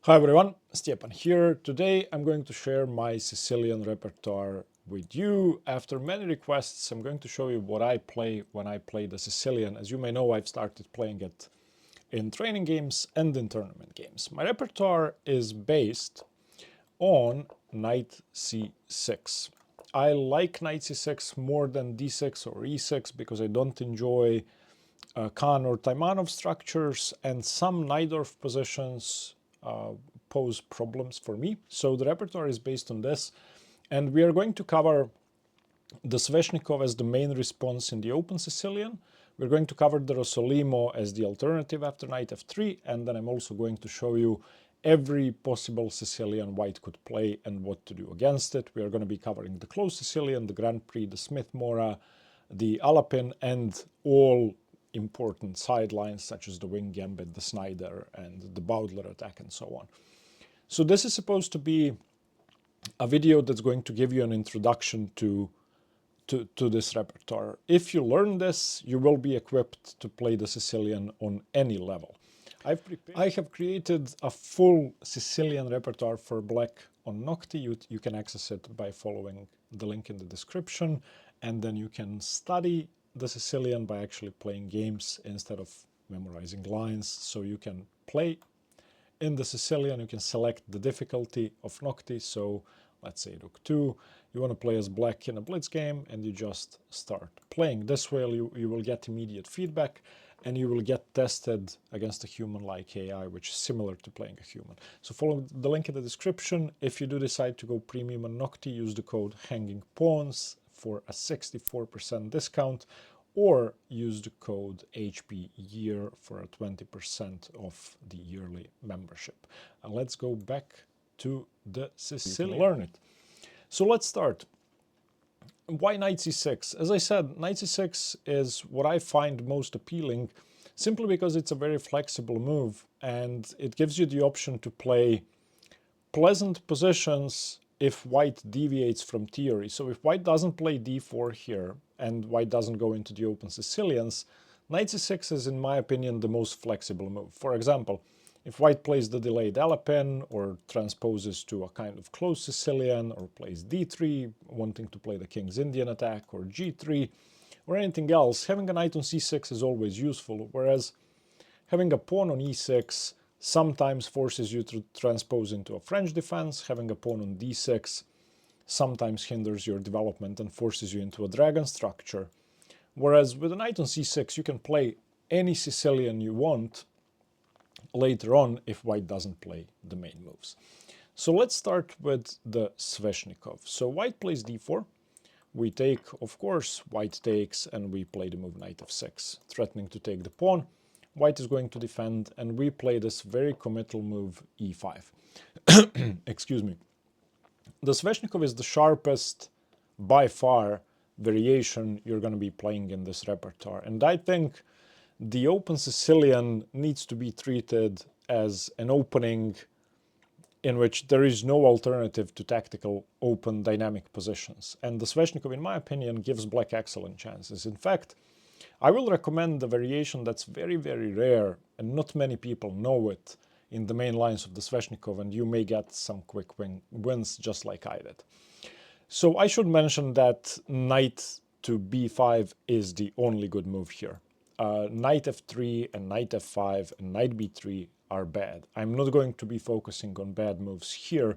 Hi everyone, Stepan here. Today I'm going to share my Sicilian repertoire with you. After many requests, I'm going to show you what I play when I play the Sicilian. As you may know, I've started playing it in training games and in tournament games. My repertoire is based on knight c6. I like knight c6 more than d6 or e6 because I don't enjoy Khan or Taimanov structures, and some Najdorf positions pose problems for me. So the repertoire is based on this, and we are going to cover the Sveshnikov as the main response in the open Sicilian. We're going to cover the Rossolimo as the alternative after knight f3, and then I'm also going to show you every possible Sicilian white could play and what to do against it. We are going to be covering the closed Sicilian, the Grand Prix, the Smith-Morra, the Alapin, and all important sidelines such as the wing gambit, the Snyder, and the Baudler attack, and so on. So this is supposed to be a video that's going to give you an introduction to this repertoire. If you learn this, you will be equipped to play the Sicilian on any level. I have created a full Sicilian repertoire for black on Nocti. You can access it by following the link in the description, and then you can study the Sicilian by actually playing games instead of memorizing lines. So you can play in the Sicilian, you can select the difficulty of Nocti. So let's say Rook 2, you want to play as black in a blitz game, and you just start playing. This way you will get immediate feedback, and you will get tested against a human-like AI, which is similar to playing a human. So follow the link in the description. If you do decide to go premium on Nocti, use the code Hanging Pawns for a 64% discount, or use the code HP Year for a 20% off the yearly membership. And let's go back to the Sicilian. Learn it. So let's start. Why knight c6? As I said, knight c6 is what I find most appealing, simply because it's a very flexible move and it gives you the option to play pleasant positions if white deviates from theory. So if white doesn't play d4 here and white doesn't go into the open Sicilians, knight c6 is, in my opinion, the most flexible move. For example, if white plays the delayed Alapin or transposes to a kind of closed Sicilian, or plays d3, wanting to play the King's Indian attack, or g3, or anything else, having a knight on c6 is always useful, whereas having a pawn on e6 sometimes forces you to transpose into a French defense. Having a pawn on d6 sometimes hinders your development and forces you into a dragon structure. Whereas with a knight on c6, you can play any Sicilian you want later on if white doesn't play the main moves. So let's start with the Sveshnikov. So white plays d4. We take, of course, white takes, and we play the move knight f6, threatening to take the pawn. White is going to defend, and we play this very committal move e5. Excuse me. The Sveshnikov is the sharpest, by far, variation you're going to be playing in this repertoire. And I think the open Sicilian needs to be treated as an opening in which there is no alternative to tactical open dynamic positions. And the Sveshnikov, in my opinion, gives black excellent chances. In fact, I will recommend a variation that's very, very rare, and not many people know it in the main lines of the Sveshnikov, and you may get some quick wins just like I did. So I should mention that knight to b5 is the only good move here. Knight f3 and knight f5 and knight b3 are bad. I'm not going to be focusing on bad moves here,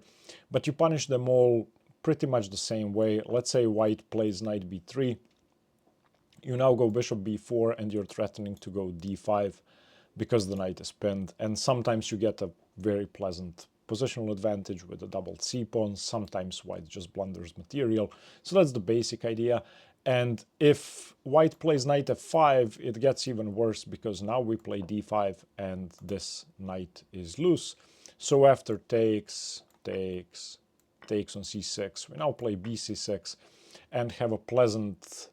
but you punish them all pretty much the same way. Let's say white plays knight b3. You now go bishop b4, and you're threatening to go d5 because the knight is pinned. And sometimes you get a very pleasant positional advantage with a doubled c-pawn. Sometimes white just blunders material. So that's the basic idea. And if white plays knight f5, it gets even worse, because now we play d5 and this knight is loose. So after takes on c6, we now play bc6 and have a pleasant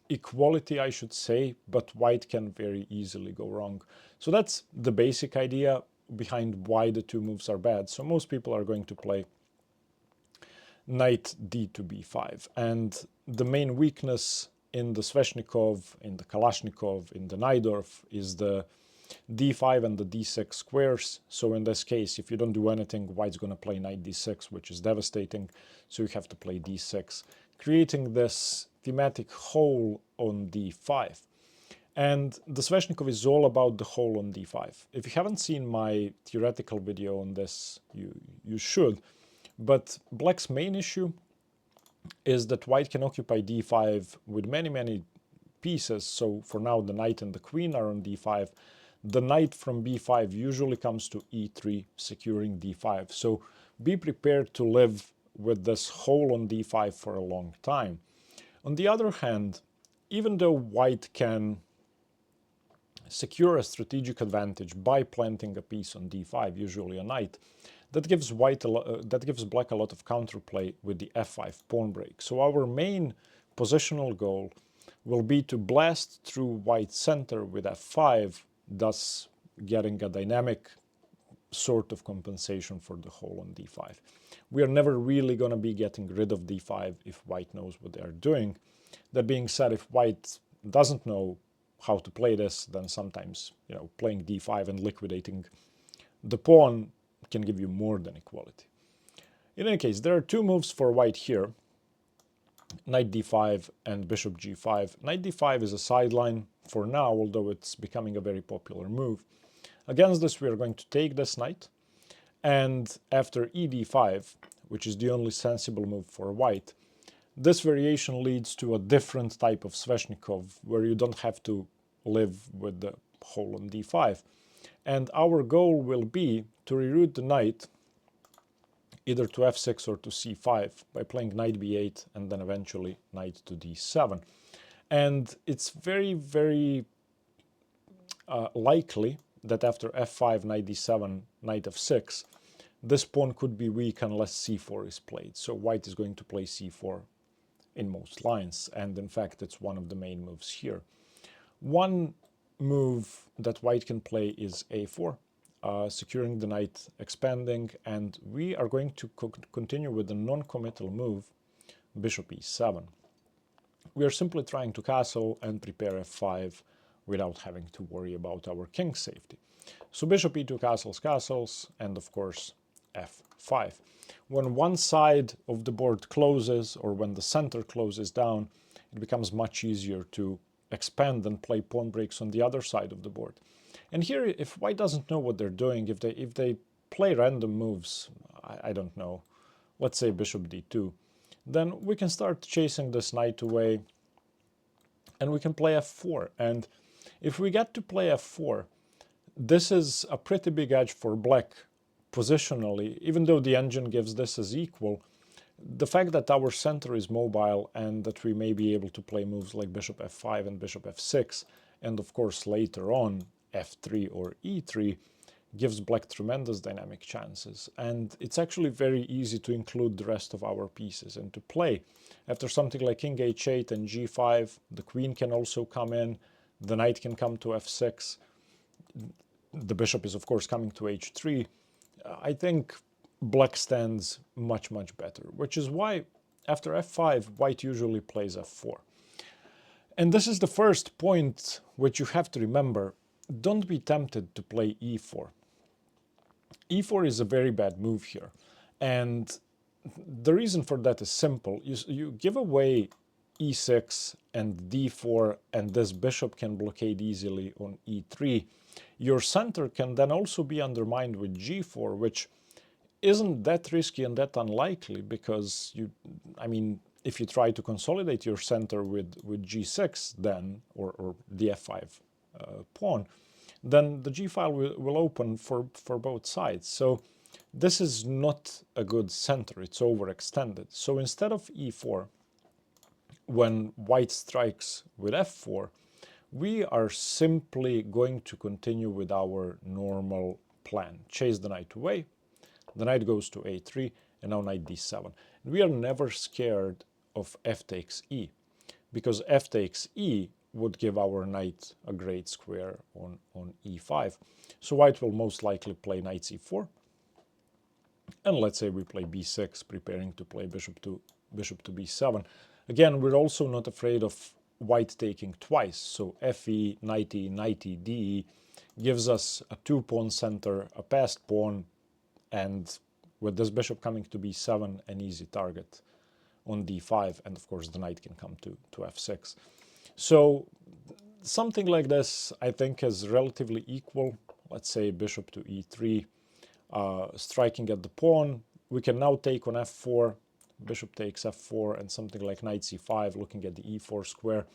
equality, I should say, but white can very easily go wrong. So that's the basic idea behind why the two moves are bad. So most people are going to play knight d to b5. And the main weakness in the Sveshnikov, in the Kalashnikov, in the Najdorf is the d5 and the d6 squares. So in this case, if you don't do anything, white's going to play knight d6, which is devastating. So you have to play d6, creating this thematic hole on d5. And the Sveshnikov is all about the hole on d5. If you haven't seen my theoretical video on this, you should. But black's main issue is that white can occupy d5 with many pieces. So for now, the knight and the queen are on d5. The knight from b5 usually comes to e3, securing d5. So be prepared to live with this hole on d5 for a long time. On the other hand, even though white can secure a strategic advantage by planting a piece on d5, usually a knight, that gives black a lot of counterplay with the f5 pawn break. So our main positional goal will be to blast through white's center with f5, thus getting a dynamic sort of compensation for the hole on d5. We are never really going to be getting rid of d5 if white knows what they are doing. That being said, if white doesn't know how to play this, then sometimes, playing d5 and liquidating the pawn can give you more than equality. In any case, there are two moves for white here, knight d5 and bishop g5. Knight d5 is a sideline for now, although it's becoming a very popular move. Against this, we are going to take this knight, and after e d5, which is the only sensible move for white, this variation leads to a different type of Sveshnikov, where you don't have to live with the hole on d5. And our goal will be to reroute the knight either to f6 or to c5 by playing knight b8 and then eventually knight to d7. And it's very likely that after f5, knight d7, knight f6, this pawn could be weak unless c4 is played. So white is going to play c4 in most lines, and in fact it's one of the main moves here. One move that white can play is a4, securing the knight, expanding, and we are going to continue with the non-committal move, bishop e7. We are simply trying to castle and prepare f5 without having to worry about our king's safety. So bishop e2 castles, and of course f5. When one side of the board closes, or when the center closes down, it becomes much easier to expand and play pawn breaks on the other side of the board. And here, if white doesn't know what they're doing, if they play random moves, I don't know, let's say bishop d2, then we can start chasing this knight away, and we can play f4. And if we get to play f4, this is a pretty big edge for black positionally, even though the engine gives this as equal. The fact that our center is mobile and that we may be able to play moves like bishop f5 and bishop f6, and of course later on f3 or e3, gives black tremendous dynamic chances. And it's actually very easy to include the rest of our pieces into play. After something like king h8 and g5, the queen can also come in, the knight can come to f6, the bishop is of course coming to h3. I think black stands much better, which is why after f5 white usually plays f4. And this is the first point which you have to remember. Don't be tempted to play e4. e4 is a very bad move here, and the reason for that is simple. You give away e6 and d4, and this bishop can blockade easily on e3. Your center can then also be undermined with g4, which isn't that risky and that unlikely, because if you try to consolidate your center with g6 then, or the f5 pawn, then the g file will open for both sides. So this is not a good center, it's overextended. So instead of e4, when white strikes with f4, we are simply going to continue with our normal plan. Chase the knight away, the knight goes to a3, and now knight d7. We are never scared of f takes e, because f takes e would give our knight a great square on e5. So white will most likely play knight c4, and let's say we play b6, preparing to play bishop to b7. Again, we're also not afraid of white taking twice, so fe, knight e, de gives us a 2-pawn center, a passed pawn, and with this bishop coming to b7, an easy target on d5, and of course the knight can come to f6. So something like this, I think, is relatively equal. Let's say bishop to e3, striking at the pawn. We can now take on f4, bishop takes f4, and something like knight c5, looking at the e4 square.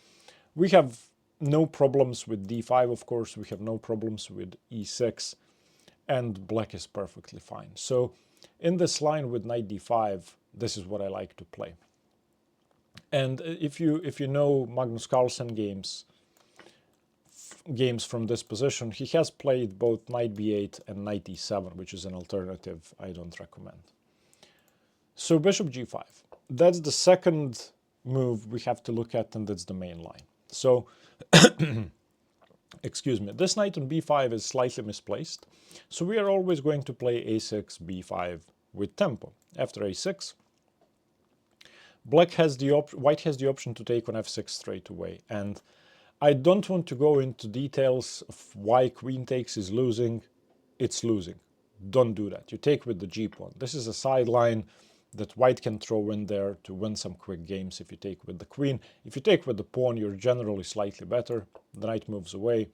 We have no problems with d5, of course. We have no problems with e6, and black is perfectly fine. So in this line with knight d5, this is what I like to play. And if you know Magnus Carlsen games from this position, he has played both knight b8 and knight e7, which is an alternative I don't recommend. So bishop g5, that's the second move we have to look at, and that's the main line. So excuse me, this knight on b5 is slightly misplaced, so we are always going to play a6, b5 with tempo. After a6, white has the option to take on f6 straight away, and I don't want to go into details of why queen takes is losing. It's losing. Don't do that. You take with the g-pawn. This is a sideline that white can throw in there to win some quick games if you take with the queen. If you take with the pawn, you're generally slightly better. The knight moves away.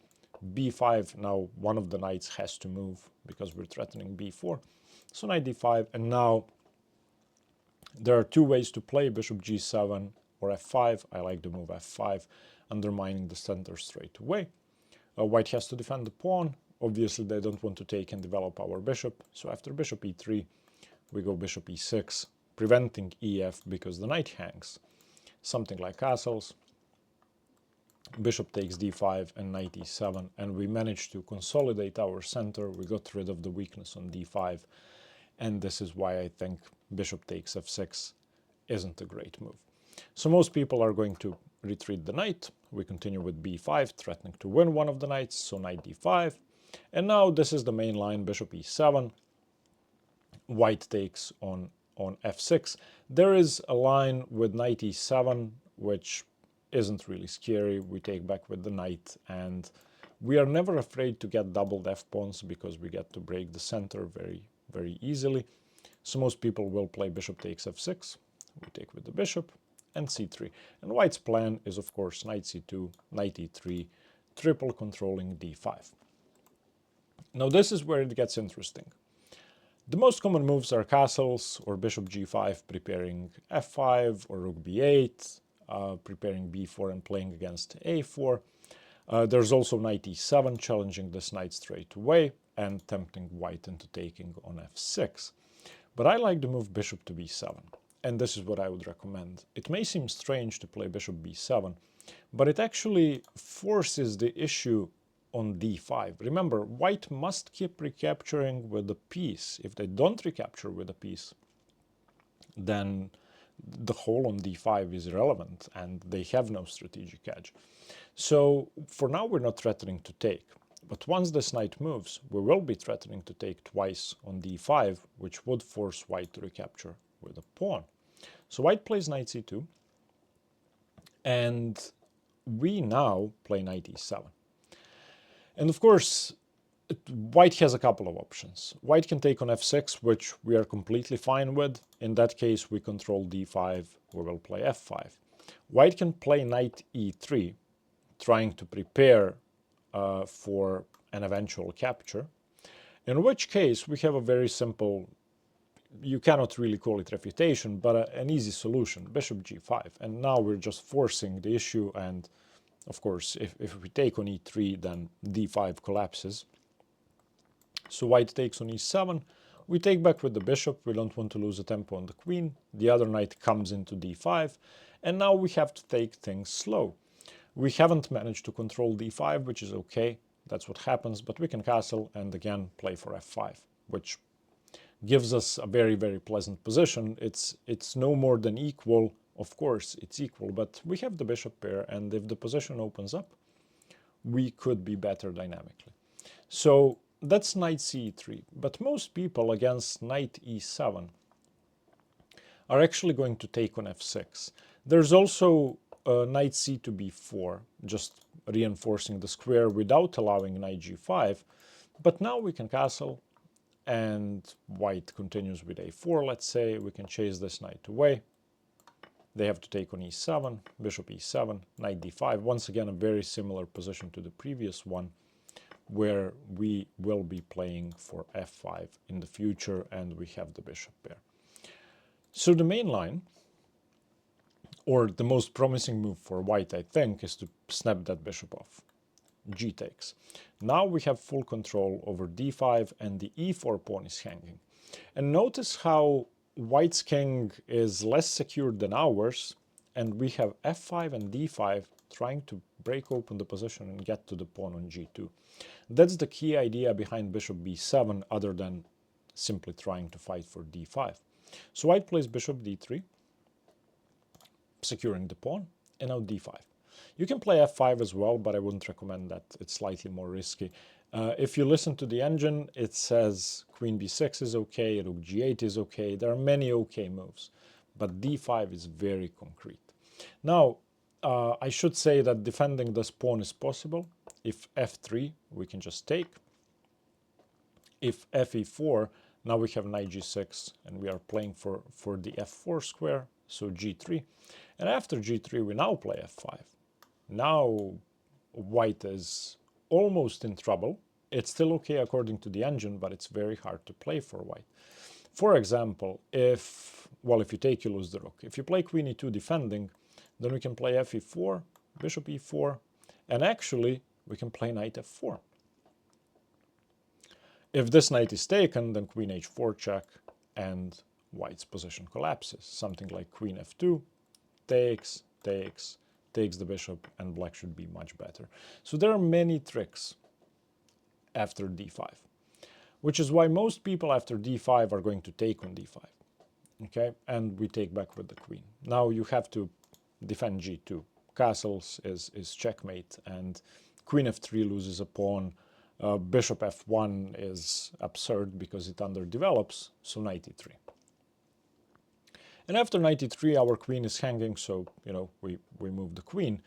b5, now one of the knights has to move because we're threatening b4. So knight d5, and now there are two ways to play, bishop g7 or f5. I like the move f5, undermining the center straight away. White has to defend the pawn. Obviously, they don't want to take and develop our bishop. So after bishop e3, we go bishop e6, preventing ef because the knight hangs. Something like castles. Bishop takes d5 and knight e7, and we managed to consolidate our center. We got rid of the weakness on d5, and this is why I think bishop takes f6 isn't a great move. So most people are going to retreat the knight. We continue with b5, threatening to win one of the knights, so knight d5. And now this is the main line, bishop e7. White takes on f6. There is a line with knight e7, which isn't really scary. We take back with the knight, and we are never afraid to get doubled f-pawns because we get to break the center very, very easily. So most people will play bishop takes f6. We take with the bishop, and c3. And white's plan is, of course, knight c2, knight e3, triple controlling d5. Now this is where it gets interesting. The most common moves are castles or bishop g5, preparing f5, or rook b8, preparing b4 and playing against a4. There's also knight e7, challenging this knight straight away and tempting white into taking on f6. But I like the move bishop to b7, and this is what I would recommend. It may seem strange to play bishop b7, but it actually forces the issue on d5. Remember, white must keep recapturing with the piece. If they don't recapture with a piece, then the whole on d5 is irrelevant and they have no strategic edge. So for now we're not threatening to take, but once this knight moves, we will be threatening to take twice on d5, which would force white to recapture with a pawn. So white plays knight c2, and we now play knight e7. And of course, white has a couple of options. White can take on f6, which we are completely fine with. In that case, we control d5, we will play f5. White can play knight e3, trying to prepare for an eventual capture, in which case we have a very simple, you cannot really call it refutation, but an easy solution, bishop g5. And now we're just forcing the issue, and of course, if we take on e3, then d5 collapses. So white takes on e7. We take back with the bishop. We don't want to lose a tempo on the queen. The other knight comes into d5. And now we have to take things slow. We haven't managed to control d5, which is okay. That's what happens. But we can castle and again play for f5, which gives us a very, very pleasant position. It's no more than equal. Of course, it's equal, but we have the bishop pair, and if the position opens up, we could be better dynamically. So that's knight c3, but most people against knight e7 are actually going to take on f6. There's also knight c to b4, just reinforcing the square without allowing knight g5. But now we can castle, and white continues with a4, let's say. We can chase this knight away. They have to take on e7, bishop e7, knight d5. Once again, a very similar position to the previous one, where we will be playing for f5 in the future, and we have the bishop there. So the main line, or the most promising move for white, I think, is to snap that bishop off. G takes. Now we have full control over d5, and the e4 pawn is hanging. And notice how white's king is less secured than ours, and we have f5 and d5 trying to break open the position and get to the pawn on g2. That's the key idea behind bishop b7, other than simply trying to fight for d5. So white plays bishop d3, securing the pawn, and now d5. You can play f5 as well, but I wouldn't recommend that. It's slightly more risky. If you listen to the engine, it says queen b6 is okay, rook g8 is okay. There are many okay moves, but d5 is very concrete. Now, I should say that defending this pawn is possible. If f3, we can just take. If fe4, now we have knight g6, and we are playing for the f4 square, so g3. And after g3, we now play f5. Now white is almost in trouble. It's still okay according to the engine, but it's very hard to play for white. For example, if you take, you lose the rook. If you play queen e2 defending, then we can play fe4, bishop e4, and actually we can play knight f4. If this knight is taken, then queen h4 check, and white's position collapses. Something like queen f2, takes the bishop, and black should be much better. So there are many tricks after d5, which is why most people after d5 are going to take on d5. Okay, and we take back with the queen. Now you have to defend g2. Castles is checkmate, and queen f3 loses a pawn. Bishop f1 is absurd because it underdevelops, so knight e3. And after knight e3, our queen is hanging, so we move the queen.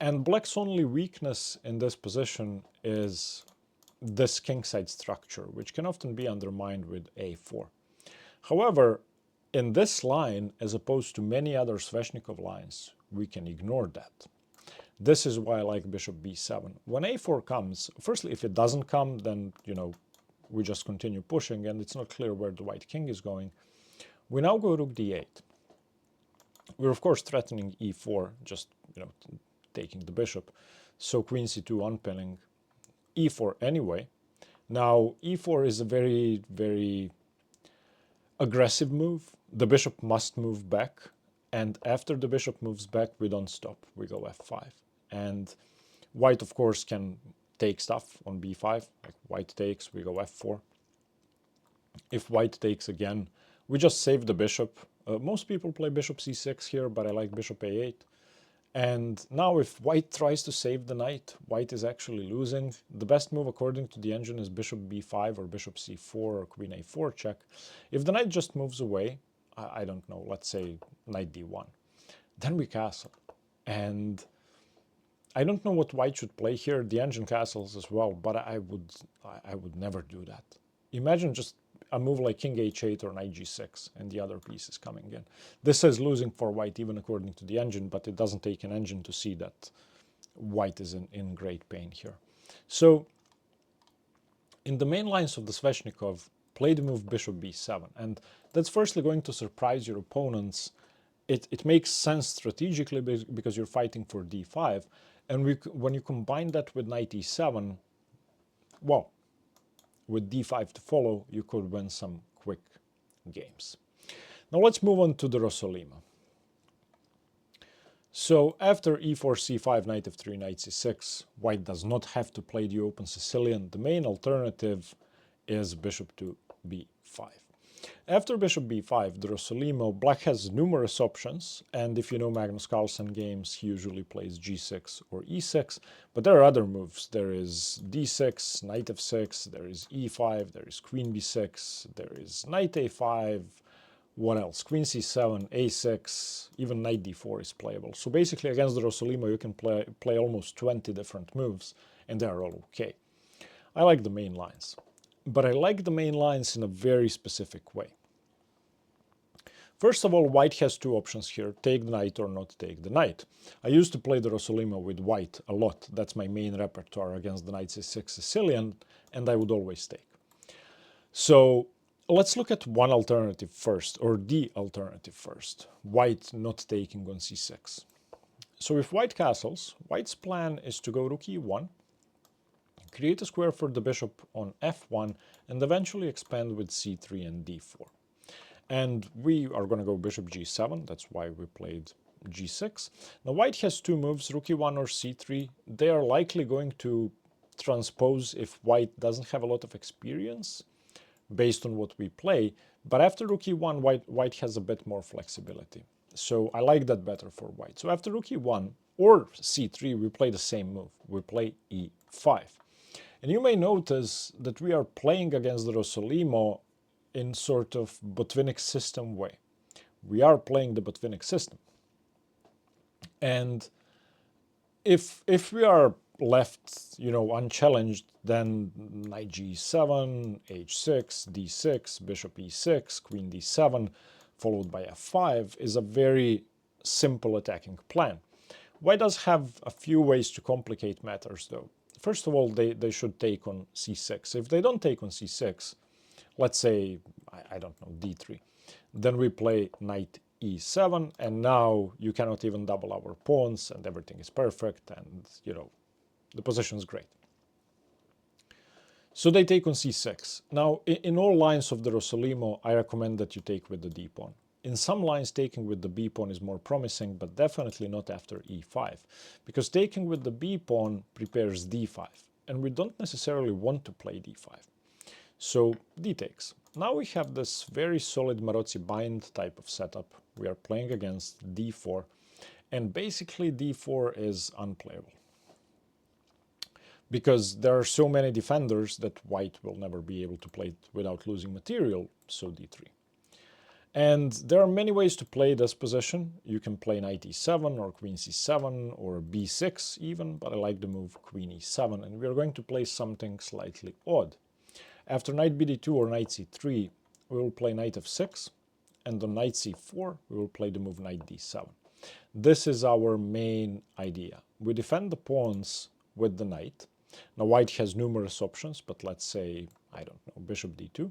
And black's only weakness in this position is this kingside structure, which can often be undermined with a4. However, in this line, as opposed to many other Sveshnikov lines, we can ignore that. This is why I like bishop b7. When a4 comes, firstly, if it doesn't come, then we just continue pushing, and it's not clear where the white king is going. We now go rook d8. We're of course threatening e4, just taking the bishop. So queen c2 unpinning, e4 anyway. Now e4 is a very, very aggressive move. The bishop must move back, and after the bishop moves back, we don't stop. We go f5. And white, of course, can take stuff on b5. Like white takes, we go f4. If white takes again, we just save the bishop. Most people play bishop c6 here, but I like bishop a8. And now if white tries to save the knight, white is actually losing. The best move according to the engine is bishop b5 or bishop c4 or queen a4 check. If the knight just moves away, I don't know, let's say knight d1, then we castle. And I don't know what white should play here. The engine castles as well, but I would never do that. Imagine just a move like king h8 or knight g6 and the other piece is coming in. This is losing for white even according to the engine, but it doesn't take an engine to see that white is in great pain here. So in the main lines of the Sveshnikov, play the move bishop b7, and that's firstly going to surprise your opponents. It makes sense strategically because you're fighting for d5, and when you combine that with knight e7, well, with d5 to follow, you could win some quick games. Now let's move on to the Rossolimo. So after e4, c5, knight f3, knight c6, white does not have to play the open Sicilian. The main alternative is bishop to b5. After bishop b5, the Rossolimo, black has numerous options, and if you know Magnus Carlsen games, he usually plays g6 or e6, but there are other moves. There is d6, knight f6, there is e5, there is queen b6, there is knight a5, What else? Queen c7, a6, even knight d4 is playable. So basically against the Rossolimo you can play almost 20 different moves, and they are all okay. I like the main lines, but I like the main lines in a very specific way. First of all, white has two options here, take the knight or not take the knight. I used to play the Rossolimo with white a lot. That's my main repertoire against the knight c6 Sicilian, and I would always take. So let's look at one alternative first, or the alternative first. White not taking on c6. So if white castles, white's plan is to go rook e1, create a square for the bishop on f1, and eventually expand with c3 and d4. And we are going to go bishop g7, that's why we played g6. Now white has two moves, rook e1 or c3. They are likely going to transpose if white doesn't have a lot of experience based on what we play. But after rook e1, white has a bit more flexibility. So I like that better for white. So after rook e1 or c3, we play the same move. We play e5. And you may notice that we are playing against the Rossolimo in sort of Botvinnik system way. We are playing the Botvinnik system. And if we are left, unchallenged, then knight g7, h6, d6, bishop e6, queen d7, followed by f5 is a very simple attacking plan. White does have a few ways to complicate matters though. First of all, they should take on c6. If they don't take on c6, let's say, I don't know, d3. Then we play knight e7, and now you cannot even double our pawns, and everything is perfect, and, the position is great. So they take on c6. Now, in all lines of the Rossolimo, I recommend that you take with the d-pawn. In some lines, taking with the b-pawn is more promising, but definitely not after e5, because taking with the b-pawn prepares d5, and we don't necessarily want to play d5. So d takes. Now we have this very solid Marozzi bind type of setup. We are playing against d4, and basically d4 is unplayable, because there are so many defenders that white will never be able to play it without losing material, so d3. And there are many ways to play this position. You can play knight e7 or queen c7 or b6 even, but I like the move queen e7, and we are going to play something slightly odd. After knight bd2 or knight c3, we will play knight f6, and on knight c4, we will play the move knight d7. This is our main idea. We defend the pawns with the knight. Now white has numerous options, but let's say, I don't know, bishop d2.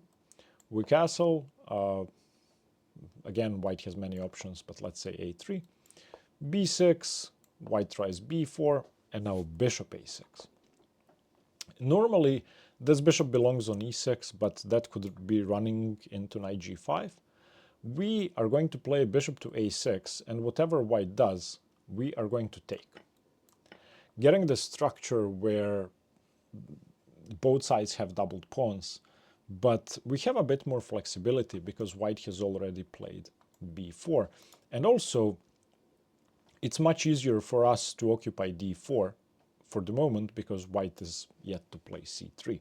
We castle. Again, white has many options, but let's say a3. b6, white tries b4, and now bishop a6. Normally, this bishop belongs on e6, but that could be running into knight g5. We are going to play bishop to a6, and whatever white does, we are going to take. Getting the structure where both sides have doubled pawns, but we have a bit more flexibility because white has already played b4. And also, it's much easier for us to occupy d4 for the moment because white is yet to play c3.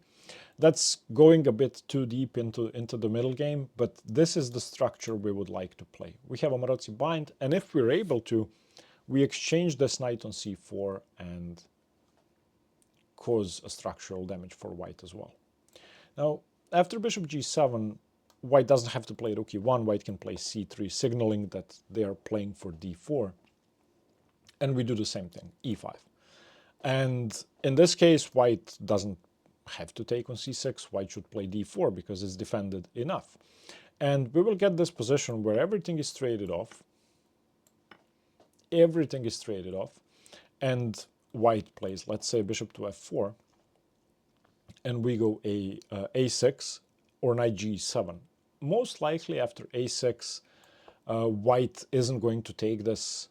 That's going a bit too deep into the middle game, but this is the structure we would like to play. We have a Marozzi bind, and if we're able to, we exchange this knight on c4 and cause a structural damage for white as well. Now, after bishop g7, white doesn't have to play rook e1, white can play c3, signaling that they are playing for d4. And we do the same thing, e5. And in this case, white doesn't have to take on c6, white should play d4 because it's defended enough. And we will get this position where everything is traded off. Everything is traded off. And white plays, let's say, bishop to f4. And we go a6 or knight g7. Most likely after a6, white isn't going to take this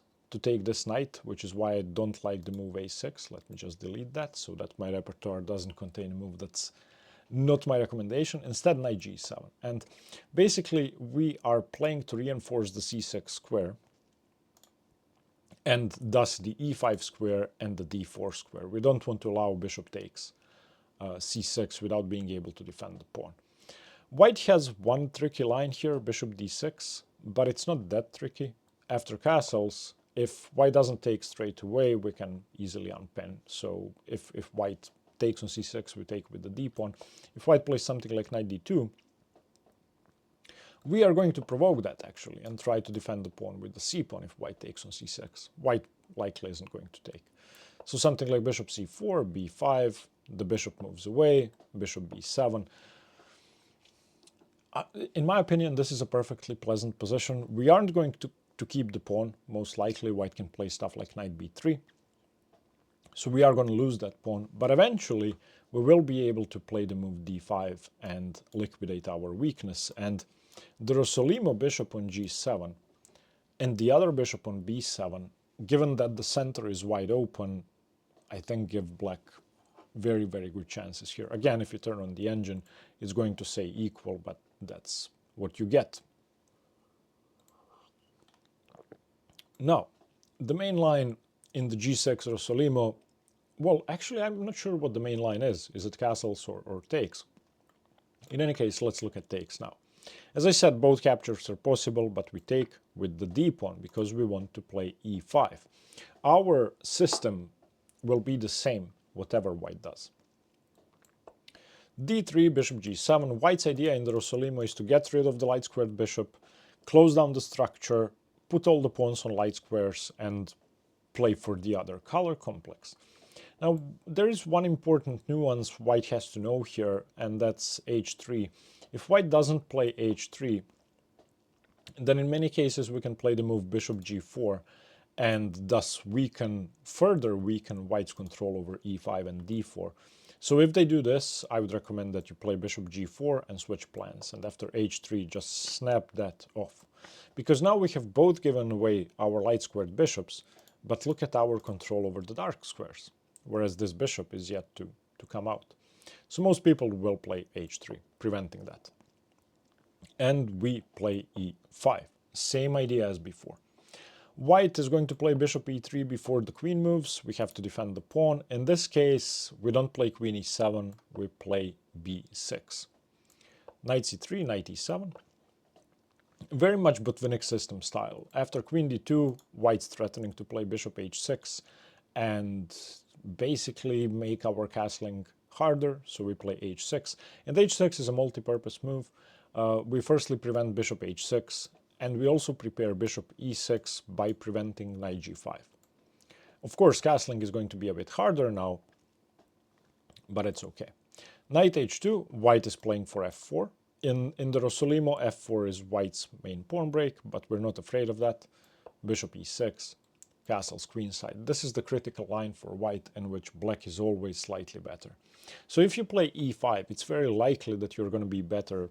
knight, which is why I don't like the move a6. Let me just delete that so that my repertoire doesn't contain a move that's not my recommendation. Instead, knight g7. And basically, we are playing to reinforce the c6 square, and thus the e5 square and the d4 square. We don't want to allow bishop takes c6 without being able to defend the pawn. White has one tricky line here, bishop d6, but it's not that tricky. After castles, if white doesn't take straight away, we can easily unpin. So if white takes on c6, we take with the d pawn. If white plays something like knight d2, we are going to provoke that actually and try to defend the pawn with the c pawn if white takes on c6. White likely isn't going to take. So something like bishop c4, b5, the bishop moves away, bishop b7. In my opinion, this is a perfectly pleasant position. We aren't going to keep the pawn. Most likely white can play stuff like knight b3. So we are going to lose that pawn, but eventually we will be able to play the move d5 and liquidate our weakness. And the Rossolimo bishop on g7 and the other bishop on b7, given that the center is wide open, I think give black very, very good chances here. Again, if you turn on the engine, it's going to say equal, but that's what you get. Now, the main line in the g6 Rossolimo, well, actually, I'm not sure what the main line is. Is it castles or takes? In any case, let's look at takes now. As I said, both captures are possible, but we take with the d pawn because we want to play e5. Our system will be the same, whatever white does. d3, bishop g7. White's idea in the Rossolimo is to get rid of the light squared bishop, close down the structure, put all the pawns on light squares, and play for the other color complex. Now, there is one important nuance white has to know here, and that's h3. If white doesn't play h3, then in many cases we can play the move bishop g4, and thus further weaken white's control over e5 and d4. So if they do this, I would recommend that you play bishop g4 and switch plans, and after h3 just snap that off. Because now we have both given away our light squared bishops, but look at our control over the dark squares, whereas this bishop is yet to come out. So most people will play h3, preventing that. And we play e5. Same idea as before. White is going to play bishop e3 before the queen moves. We have to defend the pawn. In this case, we don't play queen e7, we play b6. Knight c3, knight e7. Very much Botvinnik system style. After queen d2, white's threatening to play bishop h6 and basically make our castling harder, so we play h6. And h6 is a multi-purpose move. We firstly prevent bishop h6, and we also prepare bishop e6 by preventing knight g5. Of course, castling is going to be a bit harder now, but it's okay. Knight h2, white is playing for f4. In the Rossolimo, f4 is white's main pawn break, but we're not afraid of that. Bishop e6, castles queenside. This is the critical line for white in which black is always slightly better. So if you play e5, it's very likely that you're going to be better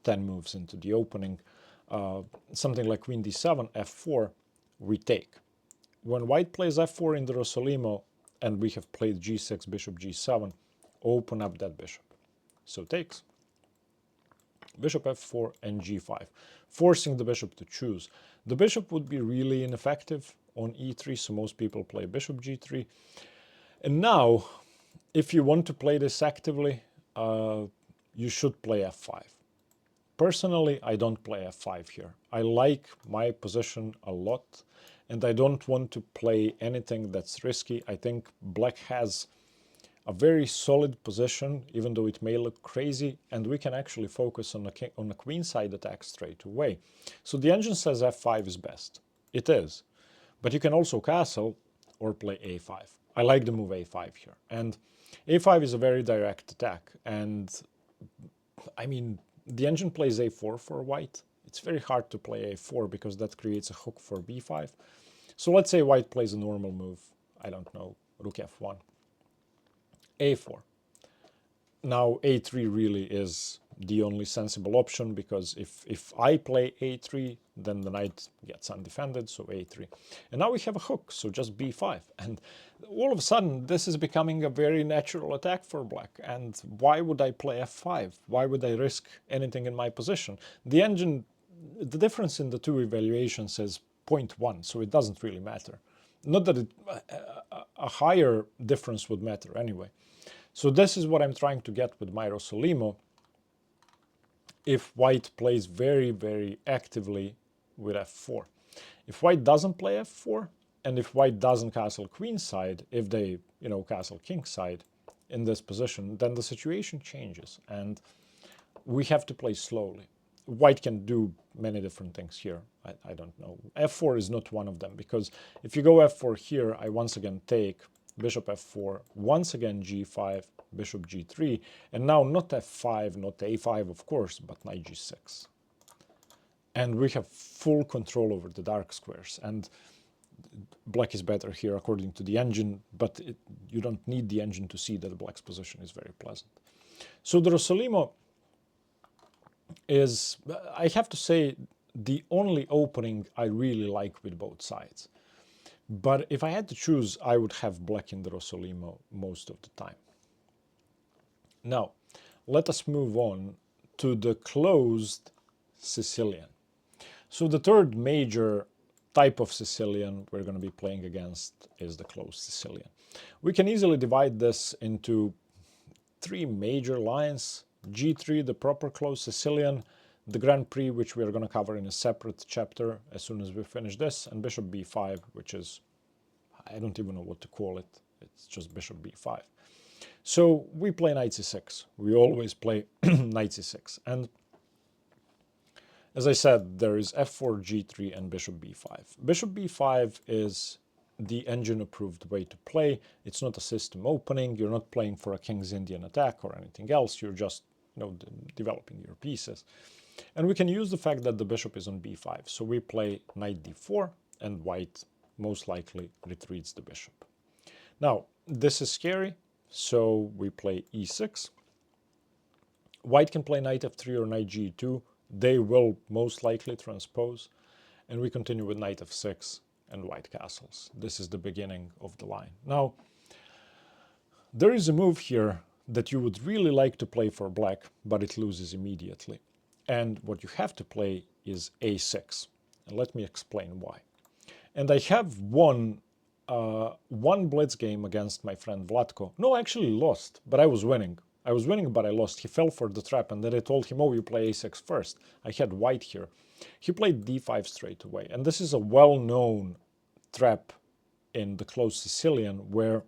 10 moves into the opening. Something like queen d7, f4, we take. When white plays f4 in the Rossolimo, and we have played g6, bishop g7, open up that bishop. So takes. Bishop f4 and g5, forcing the bishop to choose. The bishop would be really ineffective on e3, so most people play bishop g3. And now, if you want to play this actively, you should play f5. Personally, I don't play f5 here. I like my position a lot, and I don't want to play anything that's risky. I think black has a very solid position, even though it may look crazy, and we can actually focus on a queenside attack straight away. So the engine says f5 is best. It is. But you can also castle or play a5. I like the move a5 here. And a5 is a very direct attack. And I mean, the engine plays a4 for white. It's very hard to play a4 because that creates a hook for b5. So let's say white plays a normal move. I don't know, rook f1. a4. Now a3 really is the only sensible option, because if I play a3, then the knight gets undefended, so a3. And now we have a hook, so just b5. And all of a sudden, this is becoming a very natural attack for black. And why would I play f5? Why would I risk anything in my position? The engine, the difference in the two evaluations is 0.1, so it doesn't really matter. Not that a higher difference would matter anyway. So this is what I'm trying to get with my Rossolimo. if white plays very, very actively with f4. If white doesn't play f4, and if white doesn't castle queenside, if they, castle kingside in this position, then the situation changes, and we have to play slowly. White can do many different things here. I don't know. f4 is not one of them, because if you go f4 here, I once again take bishop f4, once again g5, bishop g3, and now not f5, not a5, of course, but knight g6. And we have full control over the dark squares, and black is better here according to the engine, but you don't need the engine to see that black's position is very pleasant. So the Rossolimo is, I have to say, the only opening I really like with both sides. But if I had to choose, I would have black in the Rossolimo most of the time. Now, let us move on to the closed Sicilian. So the third major type of Sicilian we're going to be playing against is the closed Sicilian. We can easily divide this into three major lines. G3, the proper closed Sicilian, the Grand Prix, which we are going to cover in a separate chapter as soon as we finish this, and bishop b5, which is, I don't even know what to call it, it's just bishop b5. So we play knight c6. We always play knight c6. And as I said, there is f4, g3, and bishop b5. Bishop b5 is the engine-approved way to play. It's not a system opening. You're not playing for a King's Indian attack or anything else. You're just developing your pieces. And we can use the fact that the bishop is on b5. So we play knight d4, and white most likely retreats the bishop. Now, this is scary, so we play e6. White can play knight f3 or knight g2. They will most likely transpose. And we continue with knight f6 and white castles. This is the beginning of the line. Now, there is a move here that you would really like to play for black, but it loses immediately. And what you have to play is a6. And let me explain why. And I have won one blitz game against my friend Vlatko. No, I actually lost, but I was winning. I was winning, but I lost. He fell for the trap, and then I told him, oh, you play a6 first. I had white here. He played d5 straight away. And this is a well-known trap in the closed Sicilian, where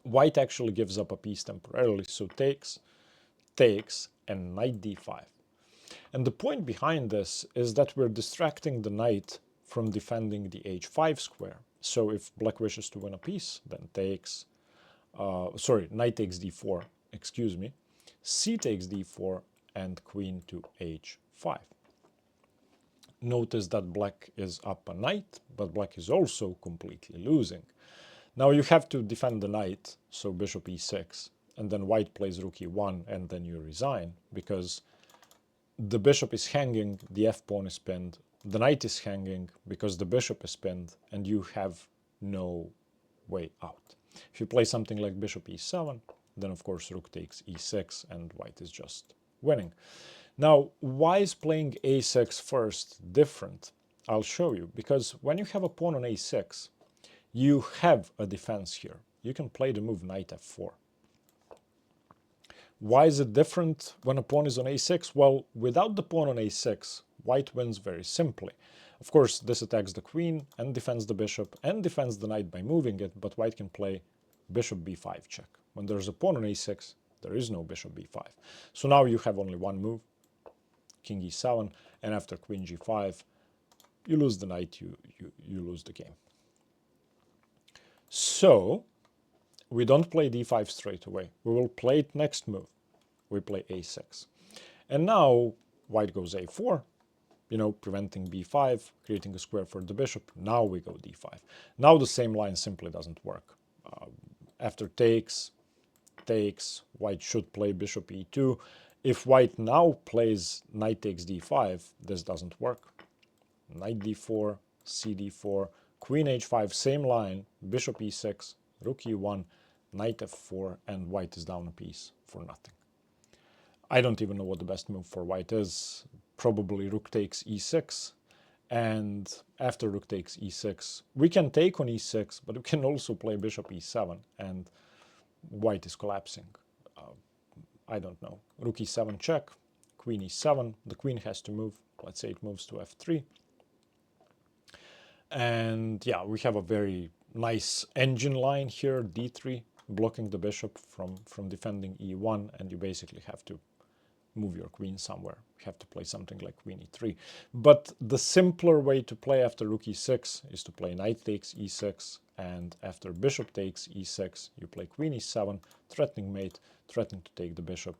white actually gives up a piece temporarily. So takes, and knight d5. And the point behind this is that we're distracting the knight from defending the h5 square. So if black wishes to win a piece, then takes, knight takes d4, excuse me, c takes d4, and queen to h5. Notice that black is up a knight, but black is also completely losing. Now you have to defend the knight, so bishop e6, and then white plays rook e1, and then you resign, because the bishop is hanging, the f-pawn is pinned, the knight is hanging because the bishop is pinned, and you have no way out. If you play something like bishop e7, then of course rook takes e6, and white is just winning. Now, why is playing a6 first different? I'll show you, because when you have a pawn on a6, you have a defense here. You can play the move knight f4. Why is it different when a pawn is on a6? Well, without the pawn on a6, white wins very simply. Of course, this attacks the queen and defends the bishop and defends the knight by moving it, but white can play bishop b5 check. When there's a pawn on a6, there is no bishop b5. So now you have only one move, king e7, and after queen g5, you lose the knight, you lose the game. So, we don't play d5 straight away. We will play it next move. We play a6. And now white goes a4, preventing b5, creating a square for the bishop. Now we go d5. Now the same line simply doesn't work. After takes, white should play bishop e2. If white now plays knight takes d5, this doesn't work. Knight d4, c d4, queen h5, same line, bishop e6, rook e1, knight f4, and white is down a piece for nothing. I don't even know what the best move for white is. Probably rook takes e6, and after rook takes e6, we can take on e6, but we can also play bishop e7, and white is collapsing. I don't know. Rook e7 check, queen e7, the queen has to move. Let's say it moves to f3. And yeah, we have a very nice engine line here, d3, blocking the bishop from defending e1, and you basically have to move your queen somewhere. You have to play something like queen e3. But the simpler way to play after rook e6 is to play knight takes e6, and after bishop takes e6, you play queen e7, threatening mate, threatening to take the bishop.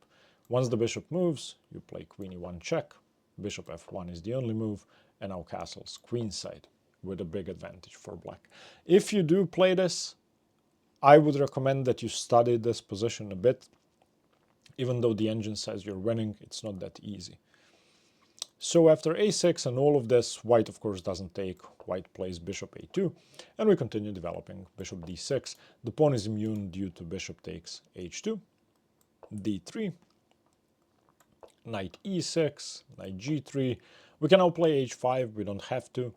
Once the bishop moves, you play queen e1 check, bishop f1 is the only move, and now castles queenside with a big advantage for black. If you do play this, I would recommend that you study this position a bit. Even though the engine says you're winning, it's not that easy. So after a6 and all of this, white of course doesn't take. White plays bishop a2, and we continue developing bishop d6. The pawn is immune due to bishop takes h2, d3, knight e6, knight g3. We can now play h5, we don't have to.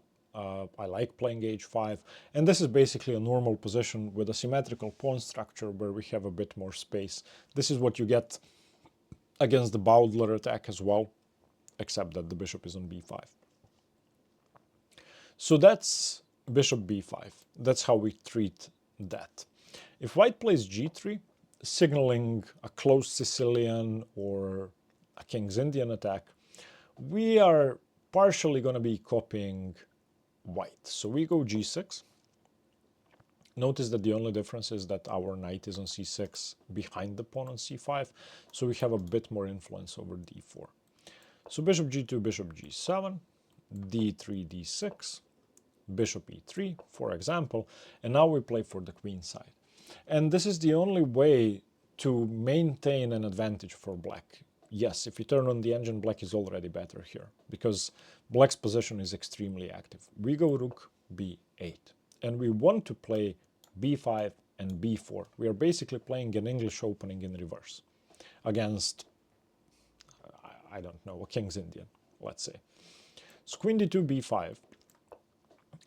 I like playing h5, and this is basically a normal position with a symmetrical pawn structure where we have a bit more space. This is what you get against the Bowdler attack as well, except that the bishop is on b5. So that's bishop b5. That's how we treat that. If white plays g3, signaling a close Sicilian or a King's Indian attack, we are partially going to be copying white. So we go g6. Notice that the only difference is that our knight is on c6 behind the pawn on c5, so we have a bit more influence over d4. So bishop g2, bishop g7, d3, d6, bishop e3, for example, and now we play for the queen side. And this is the only way to maintain an advantage for black. Yes, if you turn on the engine, black is already better here, because black's position is extremely active. We go rook b8, and we want to play b5 and b4. We are basically playing an English opening in reverse against, I don't know, a King's Indian, let's say. So queen d2, b5.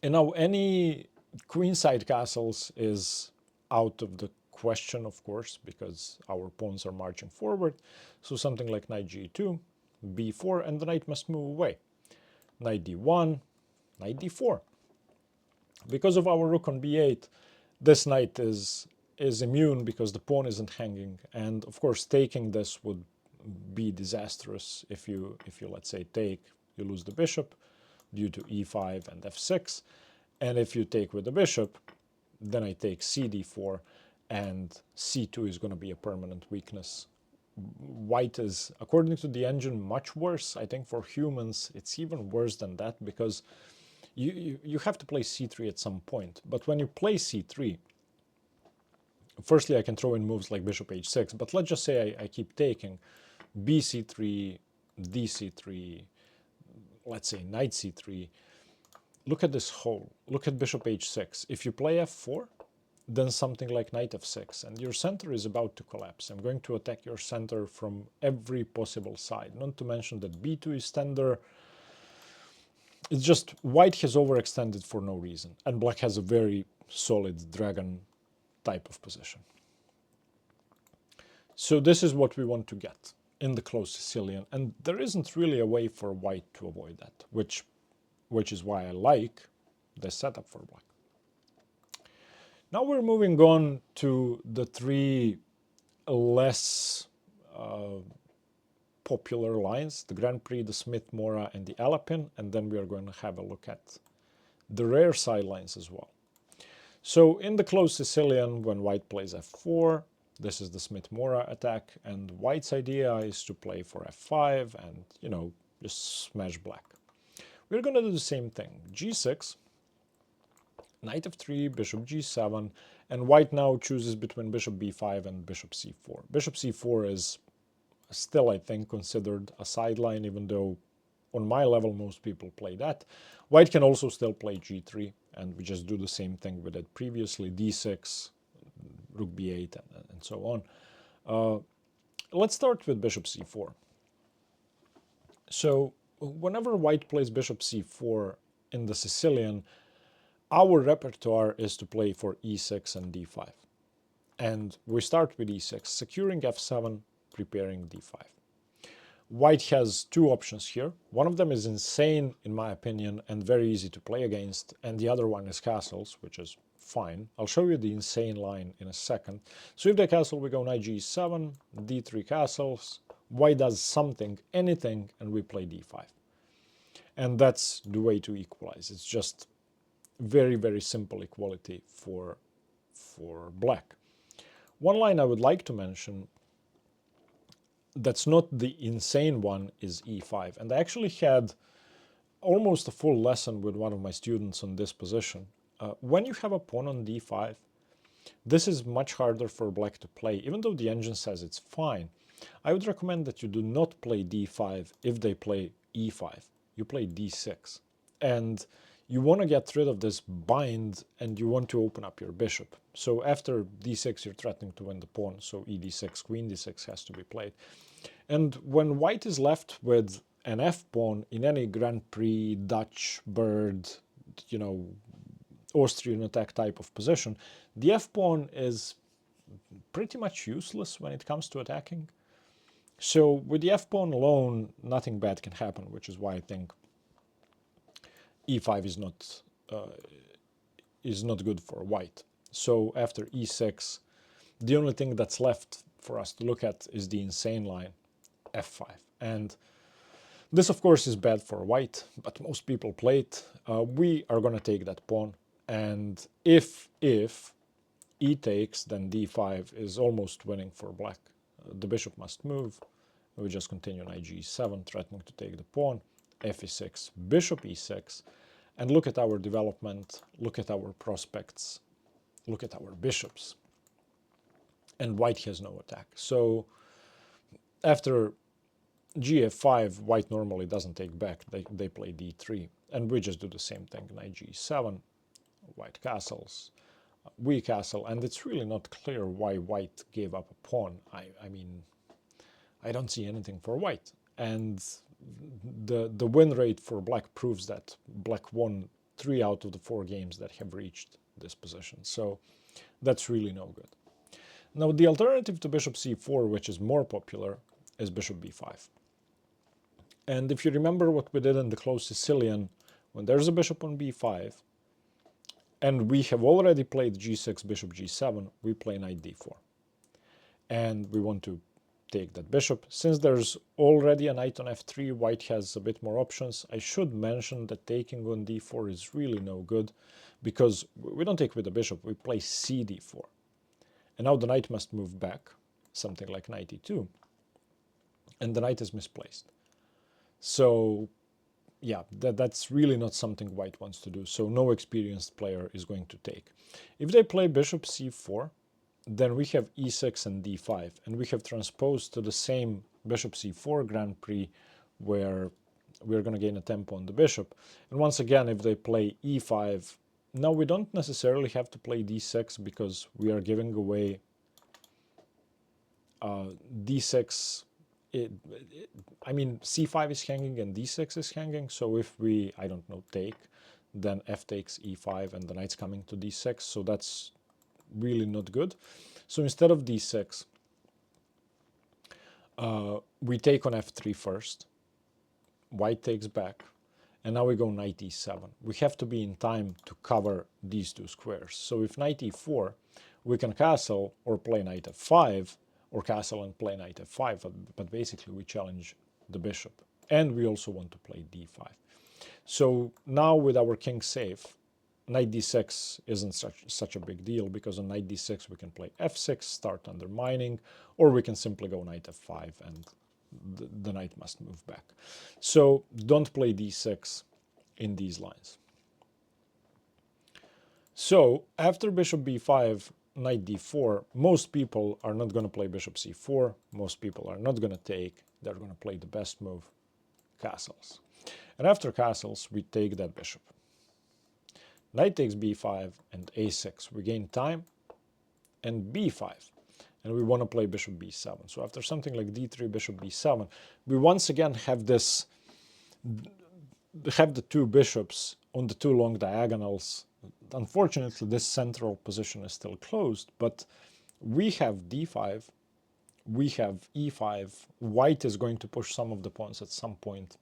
And now any queenside castles is out of the question, of course, because our pawns are marching forward. So something like knight g2, b4, and the knight must move away. Knight d1, knight d4. Because of our rook on b8, this knight is immune because the pawn isn't hanging. And of course, taking this would be disastrous. If you let's say take, you lose the bishop due to e5 and f6. And if you take with the bishop, then I take cd4, and c2 is going to be a permanent weakness. White is, according to the engine, much worse. I think for humans, it's even worse than that, because you have to play c3 at some point. But when you play c3, firstly, I can throw in moves like bishop h6, but let's just say I keep taking bc3, dc3, let's say knight c3. Look at this hole. Look at bishop h6. If you play f4, then something like knight f6, and your center is about to collapse. I'm going to attack your center from every possible side, not to mention that b2 is tender. It's just white has overextended for no reason, and black has a very solid dragon type of position. So this is what we want to get in the close Sicilian, and there isn't really a way for white to avoid that, which is why I like this setup for black. Now we're moving on to the three less popular lines, the Grand Prix, the Smith-Morra, and the Alapin, and then we are going to have a look at the rare sidelines as well. So in the close Sicilian, when white plays f4, this is the Smith-Morra attack, and white's idea is to play for f5 and, you know, just smash black. We're going to do the same thing. g6, knight f3, bishop g7, and white now chooses between bishop b5 and bishop c4. Bishop c4 is still, I think, considered a sideline, even though on my level most people play that. White can also still play g3, and we just do the same thing we did previously, d6, rook b8, and so on. Let's start with bishop c4. So whenever white plays bishop c4 in the Sicilian, our repertoire is to play for e6 and d5. And we start with e6, securing f7, preparing d5. White has two options here. One of them is insane, in my opinion, and very easy to play against, and the other one is castles, which is fine. I'll show you the insane line in a second. So if they castle, we go knight g7, d3 castles, white does something, anything, and we play d5. And that's the way to equalize. It's just very, very simple equality for black. One line I would like to mention that's not the insane one is e5. And I actually had almost a full lesson with one of my students on this position. When you have a pawn on d5, this is much harder for black to play. Even though the engine says it's fine, I would recommend that you do not play d5 if they play e5. You play d6. And you want to get rid of this bind, and you want to open up your bishop. So after d6, you're threatening to win the pawn, so e d6, queen d6 has to be played. And when white is left with an f-pawn in any Grand Prix, Dutch, bird, you know, Austrian attack type of position, the f-pawn is pretty much useless when it comes to attacking. So with the f-pawn alone, nothing bad can happen, which is why I think e5 is not good for white. So after e6, the only thing that's left for us to look at is the insane line, f5. And this, of course, is bad for white, but most people play it. We are going to take that pawn. And if e takes, then d5 is almost winning for black. The bishop must move. We just continue knight g7, threatening to take the pawn. F e6, bishop e6. And look at our development, look at our prospects, look at our bishops. And white has no attack. So after gf5, white normally doesn't take back. They play d3. And we just do the same thing, knight g7, white castles, we castle. And it's really not clear why white gave up a pawn. I mean, I don't see anything for white. And the win rate for black proves that black won 3 out of the 4 games that have reached this position. So that's really no good. Now the alternative to bishop c4, which is more popular, is bishop b5. And if you remember what we did in the closed Sicilian, when there's a bishop on b5, and we have already played g6, bishop g7, we play knight d4. And we want to take that bishop. Since there's already a knight on f3, white has a bit more options. I should mention that taking on d4 is really no good, because we don't take with the bishop, we play c d4. And now the knight must move back, something like knight e2, and the knight is misplaced. So yeah, that's really not something white wants to do, so no experienced player is going to take. If they play bishop c4, then we have e6 and d5, and we have transposed to the same bishop c4 Grand Prix, where we're going to gain a tempo on the bishop. And once again, if they play e5, now we don't necessarily have to play d6, because we are giving away d6. I mean, c5 is hanging and d6 is hanging, so if we, I don't know, take, then f takes e5 and the knight's coming to d6, so that's really not good. So instead of d6, we take on f3 first, white takes back, and now we go knight e7. We have to be in time to cover these 2 squares. So if knight e4, we can castle or play knight f5, or castle and play knight f5, but basically we challenge the bishop. And we also want to play d5. So now with our king safe, knight d6 isn't such a big deal, because on knight d6 we can play f6, start undermining, or we can simply go knight f5 and the knight must move back. So don't play d6 in these lines. So after bishop b5, knight d4, most people are not going to play bishop c4, most people are not going to take, they're going to play the best move, castles. And after castles, we take that bishop. Knight takes b5 and a6, we gain time, and b5, and we want to play bishop b7. So after something like d3, bishop b7, we once again have the 2 bishops on the 2 long diagonals. Unfortunately, this central position is still closed, but we have d5, we have e5, white is going to push some of the pawns at some point.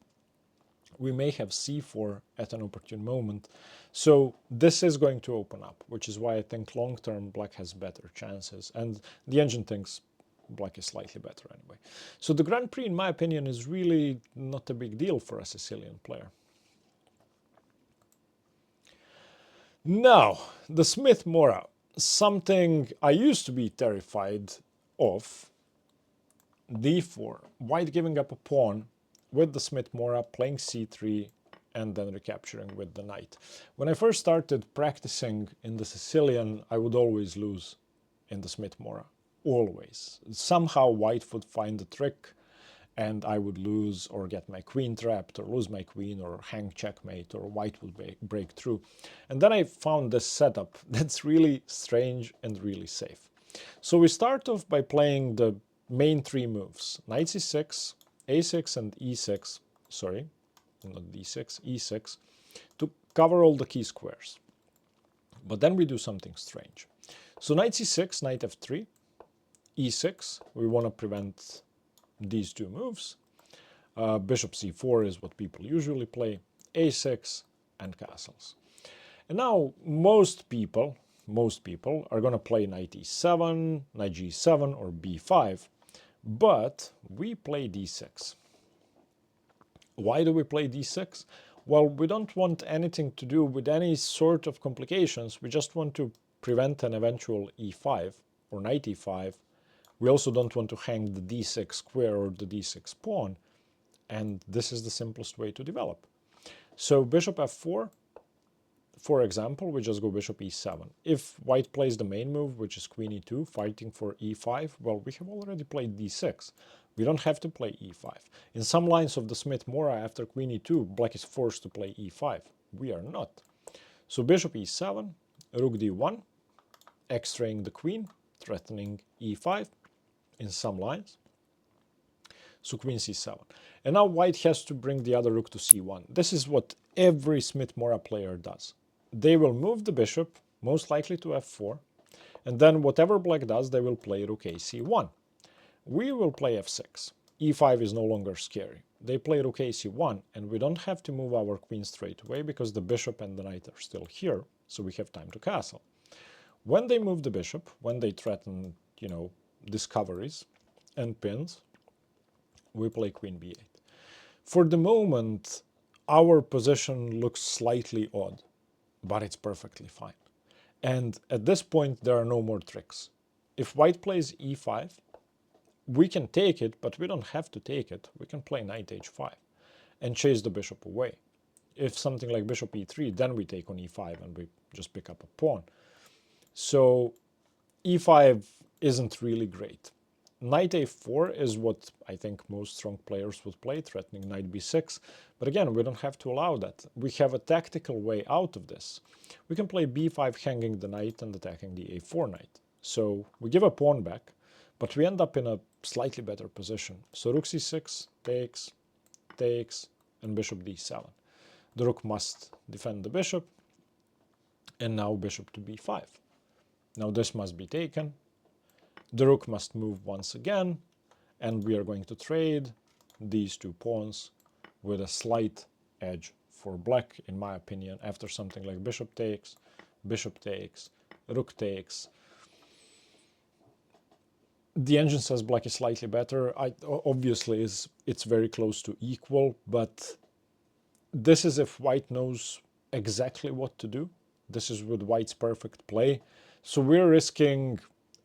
We may have c4 at an opportune moment. So this is going to open up, which is why I think long-term black has better chances. And the engine thinks black is slightly better anyway. So the Grand Prix, in my opinion, is really not a big deal for a Sicilian player. Now, the Smith-Morra, something I used to be terrified of. d4, white giving up a pawn with the Smith-Morra, playing c3, and then recapturing with the knight. When I first started practicing in the Sicilian, I would always lose in the Smith-Morra. Always. Somehow white would find a trick and I would lose or get my queen trapped or lose my queen or hang checkmate or white would break through. And then I found this setup that's really strange and really safe. So we start off by playing the main three moves, knight c6, a6 and e6, sorry, not d6, e6, to cover all the key squares. But then we do something strange. So knight c6, knight f3, e6, we want to prevent these two moves. Bishop c4 is what people usually play, a6 and castles. And now most people are going to play knight e7, knight g7 or b5, but we play d6. Why do we play d6? Well, we don't want anything to do with any sort of complications. We just want to prevent an eventual e5 or knight e5. We also don't want to hang the d6 square or the d6 pawn. And this is the simplest way to develop. So bishop f4, for example, we just go bishop e7. If white plays the main move, which is queen e2, fighting for e5, well, we have already played d6. We don't have to play e5. In some lines of the Smith-Morra, after queen e2, black is forced to play e5. We are not. So bishop e7, rook d1, extraying the queen, threatening e5 in some lines. So queen c7. And now white has to bring the other rook to c1. This is what every Smith-Morra player does. They will move the bishop, most likely to f4, and then whatever black does, they will play rook a c1. We will play f6. e5 is no longer scary. They play rook a c1, and we don't have to move our queen straight away because the bishop and the knight are still here, so we have time to castle. When they move the bishop, when they threaten, discoveries and pins, we play queen b8. For the moment, our position looks slightly odd, but it's perfectly fine. And at this point, there are no more tricks. If white plays e5, we can take it, but we don't have to take it. We can play knight h5 and chase the bishop away. If something like bishop e3, then we take on e5 and we just pick up a pawn. So e5 isn't really great. Knight a4 is what I think most strong players would play, threatening knight b6. But again, we don't have to allow that. We have a tactical way out of this. We can play b5 hanging the knight and attacking the a4 knight. So we give a pawn back, but we end up in a slightly better position. So rook c6 takes, and bishop d7. The rook must defend the bishop, and now bishop to b5. Now this must be taken. The rook must move once again, and we are going to trade these two pawns with a slight edge for black, in my opinion, after something like bishop takes, rook takes. The engine says black is slightly better. Obviously, it's very close to equal, but this is if white knows exactly what to do. This is with white's perfect play. So we're risking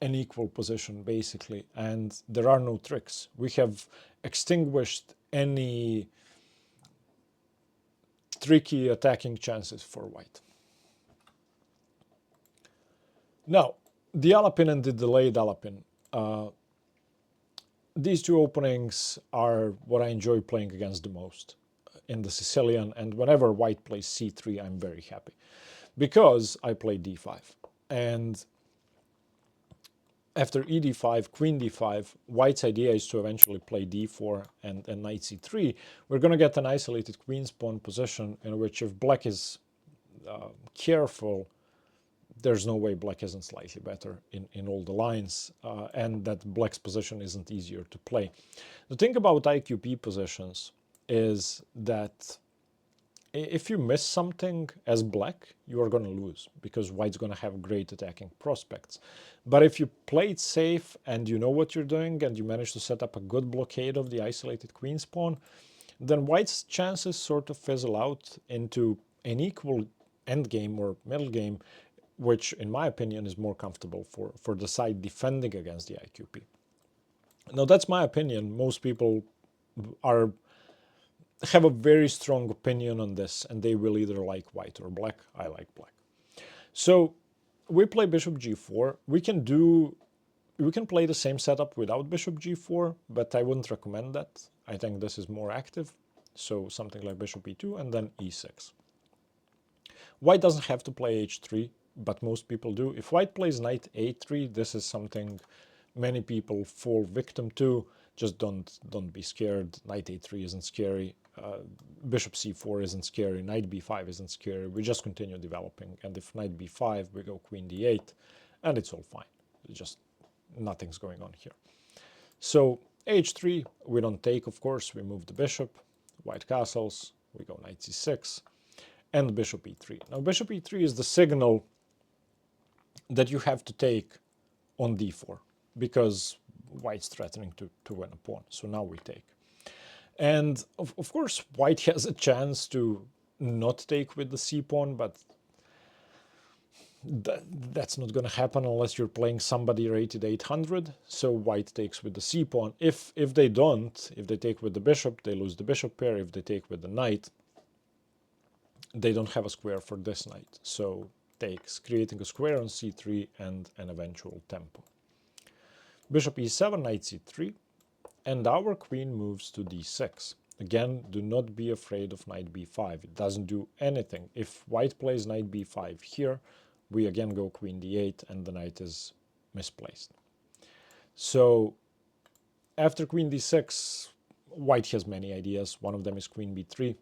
an equal position, basically, and there are no tricks. We have extinguished any tricky attacking chances for white. Now, the Alapin and the delayed Alapin. These two openings are what I enjoy playing against the most in the Sicilian, and whenever white plays c3, I'm very happy because I play d5. And after e d5, queen d5, white's idea is to eventually play d4 and knight c3. We're going to get an isolated queen's pawn position in which if black is careful, there's no way black isn't slightly better in all the lines, and that black's position isn't easier to play. The thing about IQP positions is that if you miss something as black, you are going to lose, because white's going to have great attacking prospects. But if you play it safe and you know what you're doing and you manage to set up a good blockade of the isolated queen's pawn, then white's chances sort of fizzle out into an equal endgame or middle game, which in my opinion is more comfortable for the side defending against the IQP. Now that's my opinion. Most people have a very strong opinion on this, and they will either like white or black. I like black. So we play bishop g4. We can play the same setup without bishop g4, but I wouldn't recommend that. I think this is more active. So something like bishop e2 and then e6. White doesn't have to play h3, but most people do. If white plays knight a3, this is something many people fall victim to. Just don't be scared. Knight a3 isn't scary. Bishop c4 isn't scary. Knight b5 isn't scary. We just continue developing. And if knight b5, we go queen d8, and it's all fine. It's just nothing's going on here. So h3, we don't take, of course. We move the bishop. White castles. We go knight c6. And bishop e3. Now bishop e3 is the signal that you have to take on d4, because white's threatening to win a pawn. So now we take. And of course, white has a chance to not take with the c-pawn, but that's not going to happen unless you're playing somebody rated 800. So white takes with the c-pawn. If they don't, if they take with the bishop, they lose the bishop pair. If they take with the knight, they don't have a square for this knight. So takes, creating a square on c3 and an eventual tempo. Bishop e7, knight c3, and our queen moves to d6. Again, do not be afraid of knight b5. It doesn't do anything. If white plays knight b5 here, we again go queen d8, and the knight is misplaced. So after queen d6, white has many ideas. One of them is queen b3.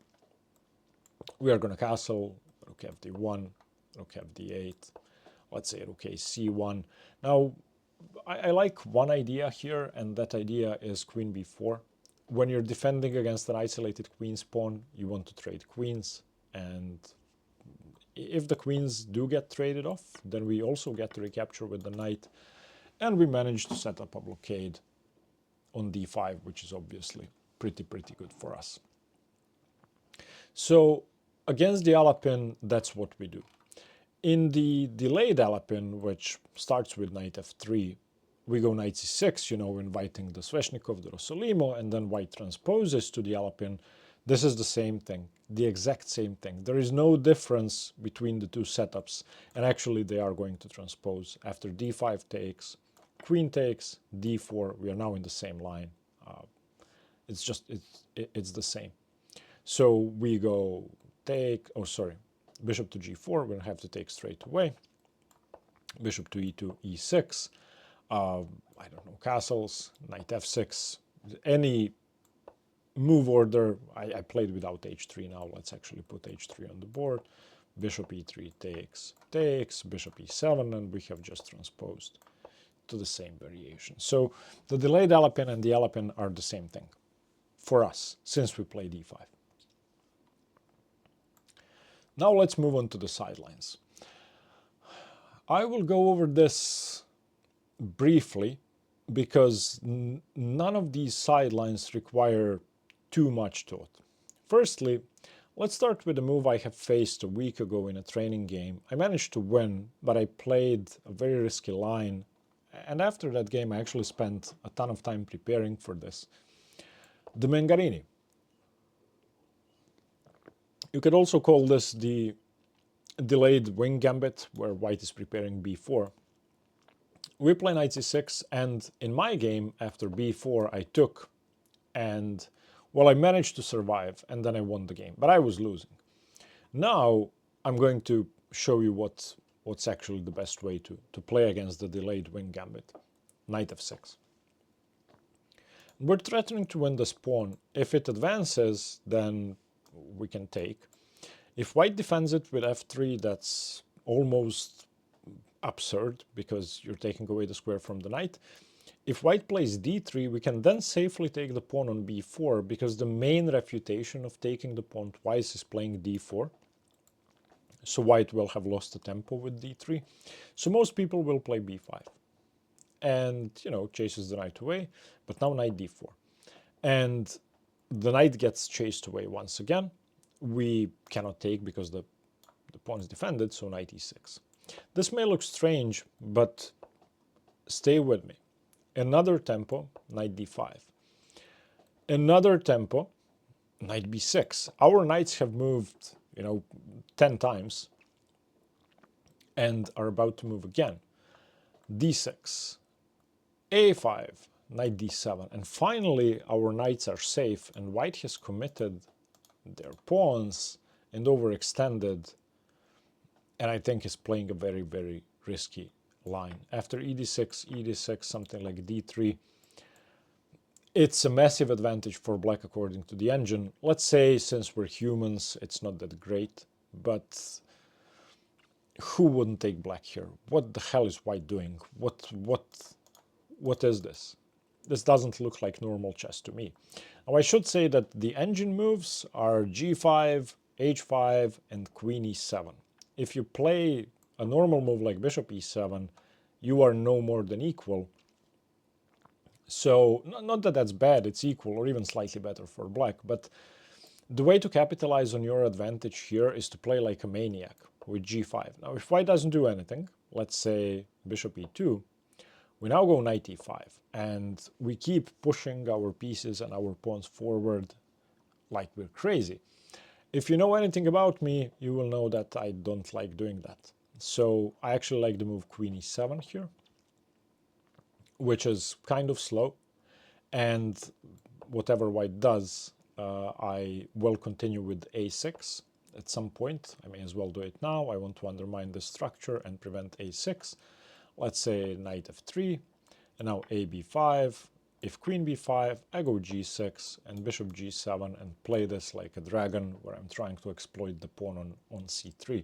We are going to castle, rook fd1, rook fd8, let's say rook c1. Now, I like one idea here, and that idea is queen b4. When you're defending against an isolated queen's pawn, you want to trade queens, and if the queens do get traded off, then we also get to recapture with the knight, and we manage to set up a blockade on d5, which is obviously pretty good for us. So against the Alapin, that's what we do. In the delayed Alapin, which starts with knight f3, we go knight c6, inviting the Sveshnikov, the Rossolimo, and then white transposes to the Alapin. This is the same thing, the exact same thing. There is no difference between the two setups, and actually they are going to transpose. After d5 takes, queen takes, d4, we are now in the same line. It's the same. So we go bishop to g4, we're going to have to take straight away. Bishop to e2, e6. I don't know, castles, knight f6. Any move order, I played without h3 now. Let's actually put h3 on the board. Bishop e3 takes, bishop e7, and we have just transposed to the same variation. So the delayed Alapin and the Alapin are the same thing for us, since we play d5. Now let's move on to the sidelines. I will go over this briefly because none of these sidelines require too much thought. Firstly, let's start with a move I have faced a week ago in a training game. I managed to win, but I played a very risky line, and after that game I actually spent a ton of time preparing for this. The Mengarini. You could also call this the delayed wing gambit, where white is preparing b4. We play knight c6, and in my game, after b4, I took, and, well, I managed to survive, and then I won the game, but I was losing. Now, I'm going to show you what's actually the best way to play against the delayed wing gambit. Knight f6. We're threatening to win this pawn. If it advances, then we can take. If white defends it with f3, that's almost absurd because you're taking away the square from the knight. If white plays d3, we can then safely take the pawn on b4 because the main refutation of taking the pawn twice is playing d4. So white will have lost the tempo with d3. So most people will play b5 and, chases the knight away, but now knight d4. And the knight gets chased away once again. We cannot take because the pawn is defended, so knight e6. This may look strange, but stay with me. Another tempo, knight d5. Another tempo, knight b6. Our knights have moved, 10 times and are about to move again. d6, a5, knight d7. And finally, our knights are safe and white has committed their pawns and overextended, and I think is playing a very, very risky line. After ed6, something like d3, it's a massive advantage for black according to the engine. Let's say, since we're humans, it's not that great, but who wouldn't take black here? What the hell is white doing? What is this? This doesn't look like normal chess to me. Now I should say that the engine moves are g5, h5, and queen e7. If you play a normal move like bishop e7, you are no more than equal. So, not that that's bad, it's equal or even slightly better for black, but the way to capitalize on your advantage here is to play like a maniac with g5. Now, if white doesn't do anything, let's say bishop e2, we now go knight e5, and we keep pushing our pieces and our pawns forward like we're crazy. If you know anything about me, you will know that I don't like doing that. So I actually like the move queen e7 here, which is kind of slow, and whatever white does, I will continue with a6 at some point. I may as well do it now. I want to undermine the structure and prevent a6. Let's say knight f3, and now a b5. If queen b5, I go g6 and bishop g7 and play this like a dragon, where I'm trying to exploit the pawn on c3.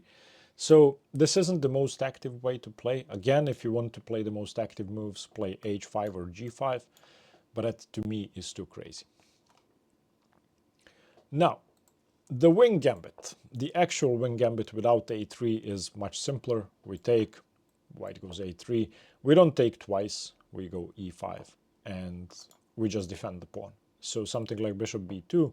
So this isn't the most active way to play. Again, if you want to play the most active moves, play h5 or g5, but that to me is too crazy. Now, the wing gambit, the actual wing gambit without a3 is much simpler. We take, white goes a3, we don't take twice, we go e5, and we just defend the pawn. So something like bishop b2.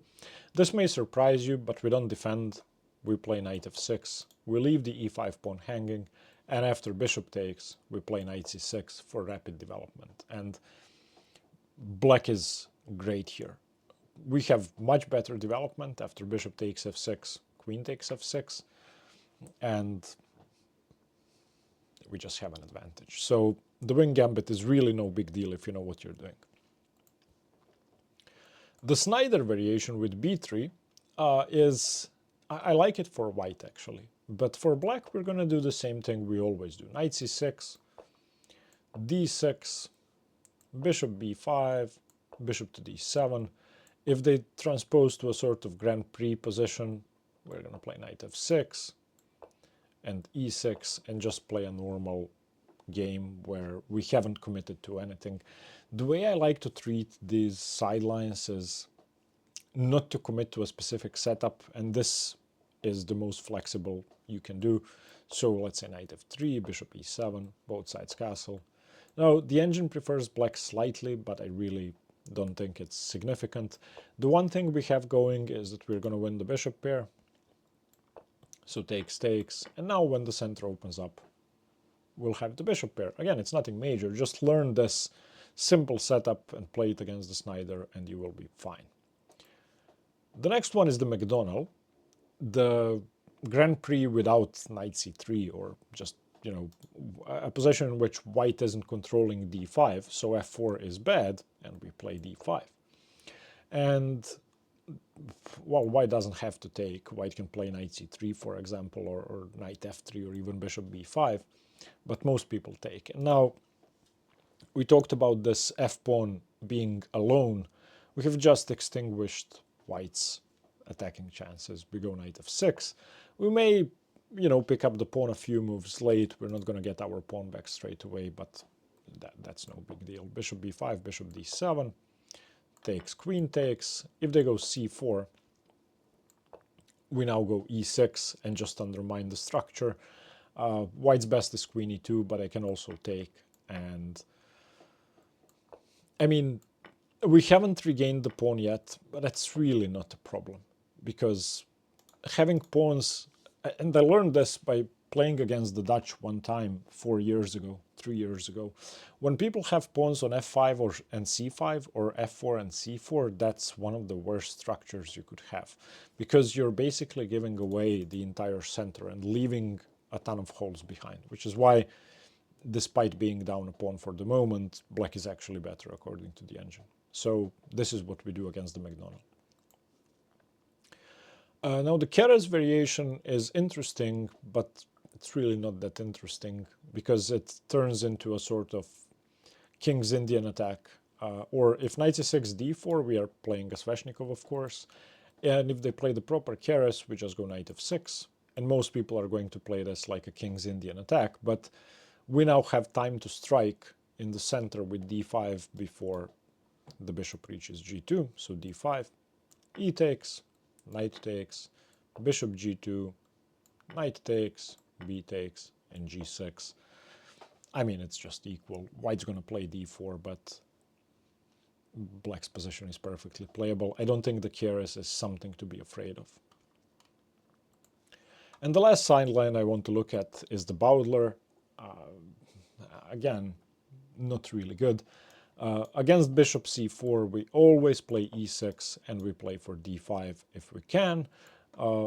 This may surprise you, but we don't defend. We play knight f6, we leave the e5 pawn hanging, and after bishop takes, we play knight c6 for rapid development. And black is great here. We have much better development after bishop takes f6, queen takes f6, and we just have an advantage. So the wing gambit is really no big deal if you know what you're doing. The Snyder variation with b3 is, I like it for white actually, but for black we're going to do the same thing we always do. Knight c6, d6, bishop b5, bishop to d7. If they transpose to a sort of Grand Prix position, we're going to play knight f6 and e6 and just play a normal game where we haven't committed to anything. The way I like to treat these sidelines is not to commit to a specific setup, and this is the most flexible you can do. So let's say knight f3, bishop e7, both sides castle. Now the engine prefers black slightly, but I really don't think it's significant. The one thing we have going is that we're going to win the bishop pair. So takes, and now when the center opens up, we'll have the bishop pair. Again, it's nothing major, just learn this simple setup and play it against the Snyder and you will be fine. The next one is the McDonald, the Grand Prix without knight c3, or just, a position in which white isn't controlling d5, so f4 is bad, and we play d5. And, well, white doesn't have to take. White can play knight c3, for example, or knight f3, or even bishop b5, but most people take. And now, we talked about this f-pawn being alone. We have just extinguished white's attacking chances. We go knight f6. We may you know, pick up the pawn a few moves late. We're not going to get our pawn back straight away, but that's no big deal. Bishop b5, bishop d7, takes, queen takes. If they go c4, we now go e6 and just undermine the structure. White's best is queen e2, but I can also take. And I mean, we haven't regained the pawn yet, but that's really not a problem, because having pawns, and I learned this by playing against the Dutch one time 4 years ago, 3 years ago. When people have pawns on f5 and c5 or f4 and c4, that's one of the worst structures you could have, because you're basically giving away the entire center and leaving a ton of holes behind, which is why, despite being down a pawn for the moment, black is actually better according to the engine. So this is what we do against the McDonald. Now the Keres variation is interesting, but it's really not that interesting, because it turns into a sort of King's Indian attack. Or if knight c6 d4, we are playing a Sveshnikov, of course. And if they play the proper Keres, we just go knight f6. And most people are going to play this like a King's Indian attack, but we now have time to strike in the center with d5 before the bishop reaches g2. So d5, e takes, knight takes, bishop g2, knight takes, b takes, and g6. I mean, it's just equal. White's going to play d4, but black's position is perfectly playable. I don't think the Keres is something to be afraid of. And the last sideline I want to look at is the Bowdler. Again, not really good. Against bishop c4, we always play e6, and we play for d5 if we can.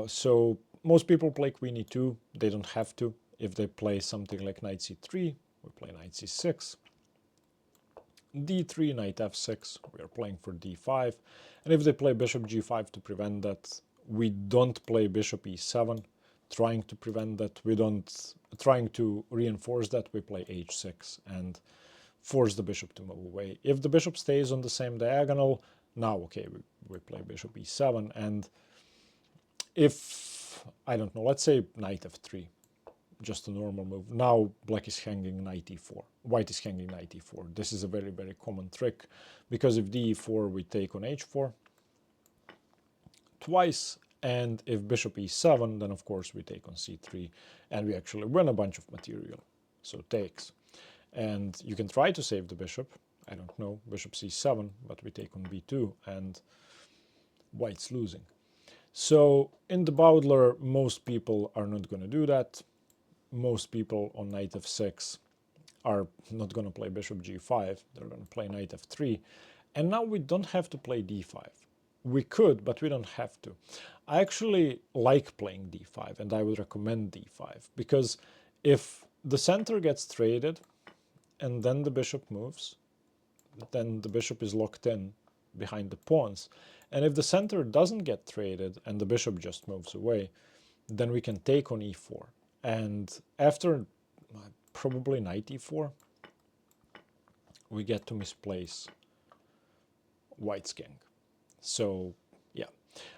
So most people play queen e2. They don't have to. If they play something like knight c3, we play knight c6. d3, knight f6, we are playing for d5. And if they play bishop g5 to prevent that, we don't play bishop e7, trying to prevent that. We don't, trying to reinforce that, we play h6 and force the bishop to move away. If the bishop stays on the same diagonal, now, okay, we play bishop e7. And if, I don't know, let's say knight f3, just a normal move. Now black is hanging knight e4. White is hanging knight e4. This is a very, very common trick, because if d4, we take on h4 twice, and if bishop e7, then of course we take on c3, and we actually win a bunch of material. So takes. And you can try to save the bishop. I don't know, bishop c7, but we take on b2, and white's losing. So in the Bowdler, most people are not going to do that. Most people on knight f6 are not going to play bishop g5. They're going to play knight f3. And now we don't have to play d5. We could, but we don't have to. I actually like playing d5, and I would recommend d5, because if the center gets traded and then the bishop moves, then the bishop is locked in behind the pawns. And if the center doesn't get traded and the bishop just moves away, then we can take on e4. And after probably knight e4, we get to misplace white's king. So yeah,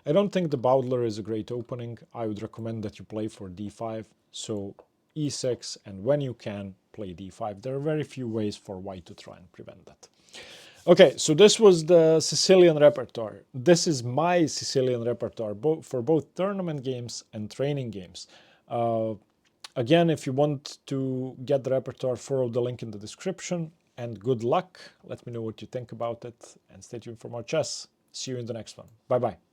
I don't think the Bowdler is a great opening. I would recommend that you play for d5. So e6, and when you can, play d5. There are very few ways for white to try and prevent that. Okay, so this was the Sicilian Repertoire. This is my Sicilian Repertoire for both tournament games and training games. Again, if you want to get the repertoire, follow the link in the description, and good luck. Let me know what you think about it, and stay tuned for more chess. See you in the next one. Bye-bye.